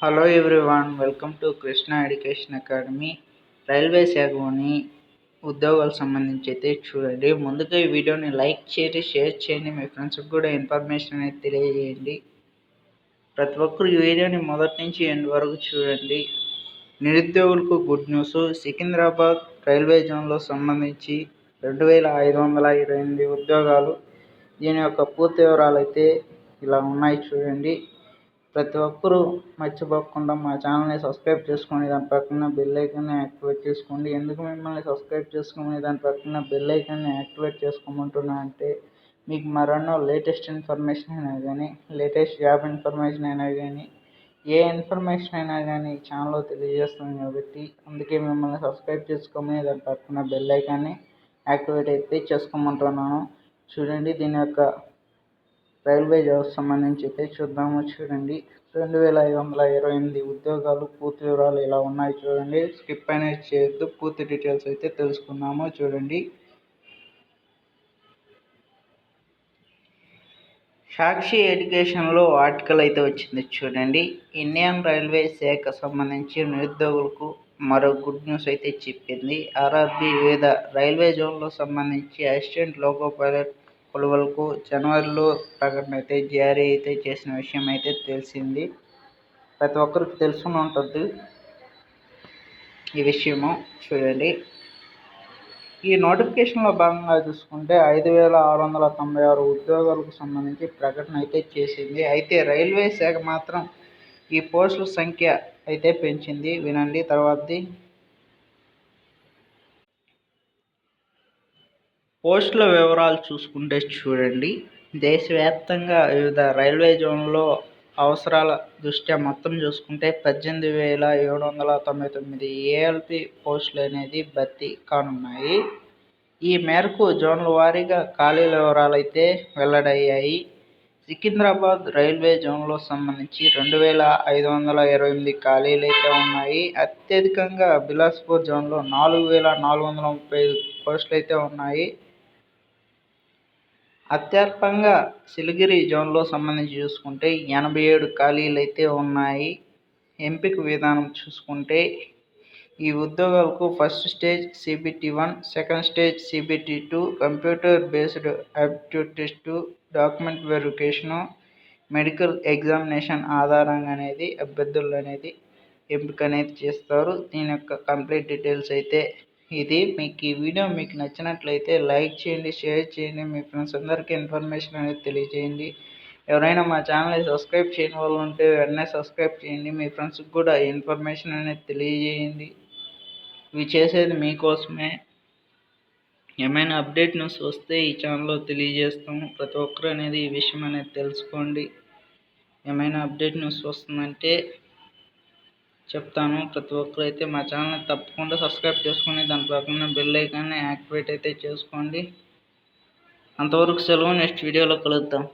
Hello everyone, welcome to Krishna education academy. Railway శాఖలోని ఉద్యోగాలకు సంబంధించి అయితే చూడండి. ముందుగా ఈ వీడియోని లైక్ చేయండి, షేర్ చేయండి, మీ ఫ్రెండ్స్కి కూడా ఇన్ఫర్మేషన్ అనేది తెలియజేయండి. ప్రతి ఒక్కరు ఈ వీడియోని మొదటి నుంచి ఎండ్ వరకు చూడండి. నిరుద్యోగులకు గుడ్ న్యూస్. సికింద్రాబాద్ రైల్వే జోన్లో సంబంధించి 2528 ఉద్యోగాలు. దీని యొక్క పూర్తి వివరాలు అయితే ఇలా ఉన్నాయి చూడండి. ప్రతి ఒక్కరూ మర్చిపోకుండా మా ఛానల్ని సబ్స్క్రైబ్ చేసుకొని దాని పక్కన బెల్ ఐకాన్ని యాక్టివేట్ చేసుకోండి. ఎందుకు మిమ్మల్ని సబ్స్క్రైబ్ చేసుకుని దాని పక్కన బెల్ ఐకాన్ని యాక్టివేట్ చేసుకోమంటున్నా అంటే మీకు మరెన్నో లేటెస్ట్ ఇన్ఫర్మేషన్ అయినా కానీ, లేటెస్ట్ జాబ్ ఇన్ఫర్మేషన్ అయినా కానీ, ఏ ఇన్ఫర్మేషన్ అయినా కానీ ఛానల్లో తెలియజేస్తాం కాబట్టి అందుకే మిమ్మల్ని సబ్స్క్రైబ్ చేసుకోమని దాని పక్కన బెల్ ఐకాన్ని యాక్టివేట్ అయితే చేసుకోమంటున్నాను. చూడండి, దీని యొక్క రైల్వే జాబ్స్ సంబంధించి అయితే చూద్దాము. చూడండి, 2528 ఉద్యోగాలు. పూర్తి వివరాలు ఇలా ఉన్నాయి చూడండి. స్కిప్ అనేది చేయొద్దు, పూర్తి డీటెయిల్స్ అయితే తెలుసుకుందాము. చూడండి, సాక్షి ఎడ్యుకేషన్లో ఆర్టికల్ అయితే వచ్చింది చూడండి. ఇండియన్ రైల్వే శాఖ సంబంధించి నిరుద్యోగులకు మరో గుడ్ న్యూస్ అయితే చెప్పింది. ఆర్ఆర్బీ వివిధ రైల్వే జోన్లో సంబంధించి అసిస్టెంట్ లోకో పైలట్ కొలువులకు జనవరిలో ప్రకటన అయితే జారీ అయితే చేసిన విషయం అయితే తెలిసింది. ప్రతి ఒక్కరికి తెలుసుకుని ఉంటుంది ఈ విషయము. చూడండి, ఈ నోటిఫికేషన్లో భాగంగా చూసుకుంటే 5696 ఉద్యోగాలకు సంబంధించి ప్రకటన అయితే చేసింది. అయితే రైల్వే శాఖ మాత్రం ఈ పోస్టుల సంఖ్య అయితే పెంచింది. వినండి తర్వాతది. పోస్టుల వివరాలు చూసుకుంటే చూడండి, దేశవ్యాప్తంగా వివిధ రైల్వే జోన్లలో అవసరాల దృష్ట్యా మొత్తం చూసుకుంటే 18,799 ఏఎల్పి పోస్టులు అనేది భర్తీ కానున్నాయి. ఈ మేరకు జోన్ల వారీగా ఖాళీల వివరాలు అయితే వెల్లడయ్యాయి. సికింద్రాబాద్ రైల్వే జోన్లో సంబంధించి 2528 ఖాళీలు అయితే ఉన్నాయి. అత్యధికంగా బిలాస్పూర్ జోన్లో 4435 పోస్టులు అయితే ఉన్నాయి. అత్యల్పంగా సిలిగిరి జోన్లో సంబంధించి చూసుకుంటే 87 ఖాళీలు అయితే ఉన్నాయి. ఎంపిక విధానం చూసుకుంటే ఈ ఉద్యోగాలకు first stage CBT1, second stage CBT2, computer based aptitude test, document verification, medical examination ఆధారంగా అనేది అభ్యర్థులు అనేది ఎంపిక అనేది చేస్తారు. దీని యొక్క కంప్లీట్ డీటెయిల్స్ అయితే ఇది. మీకు ఈ వీడియో మీకు నచ్చినట్లయితే లైక్ చేయండి, షేర్ చేయండి, మీ ఫ్రెండ్స్ అందరికీ ఇన్ఫర్మేషన్ అనేది తెలియజేయండి. ఎవరైనా మా ఛానల్ని సబ్స్క్రైబ్ చేయని వాళ్ళు ఉంటే వెంటనే సబ్స్క్రైబ్ చేయండి. మీ ఫ్రెండ్స్కి కూడా ఇన్ఫర్మేషన్ అనేది తెలియజేయండి. ఇవి చేసేది మీకోసమే. ఏమైనా అప్డేట్ న్యూస్ వస్తే ఈ ఛానల్లో తెలియజేస్తాము. ప్రతి ఒక్కరు అనేది ఈ విషయం అనేది తెలుసుకోండి. ఏమైనా అప్డేట్ న్యూస్ వస్తుందంటే చెప్తాను. ప్రతి ఒక్కరు అయితే మా ఛానల్ని తప్పకుండా సబ్స్క్రైబ్ చేసుకొని దాని పక్కన బెల్ ఐకాన్ని యాక్టివేట్ అయితే చేసుకోండి. అంతవరకు సెలవు. నెక్స్ట్ వీడియోలో కలుద్దాం.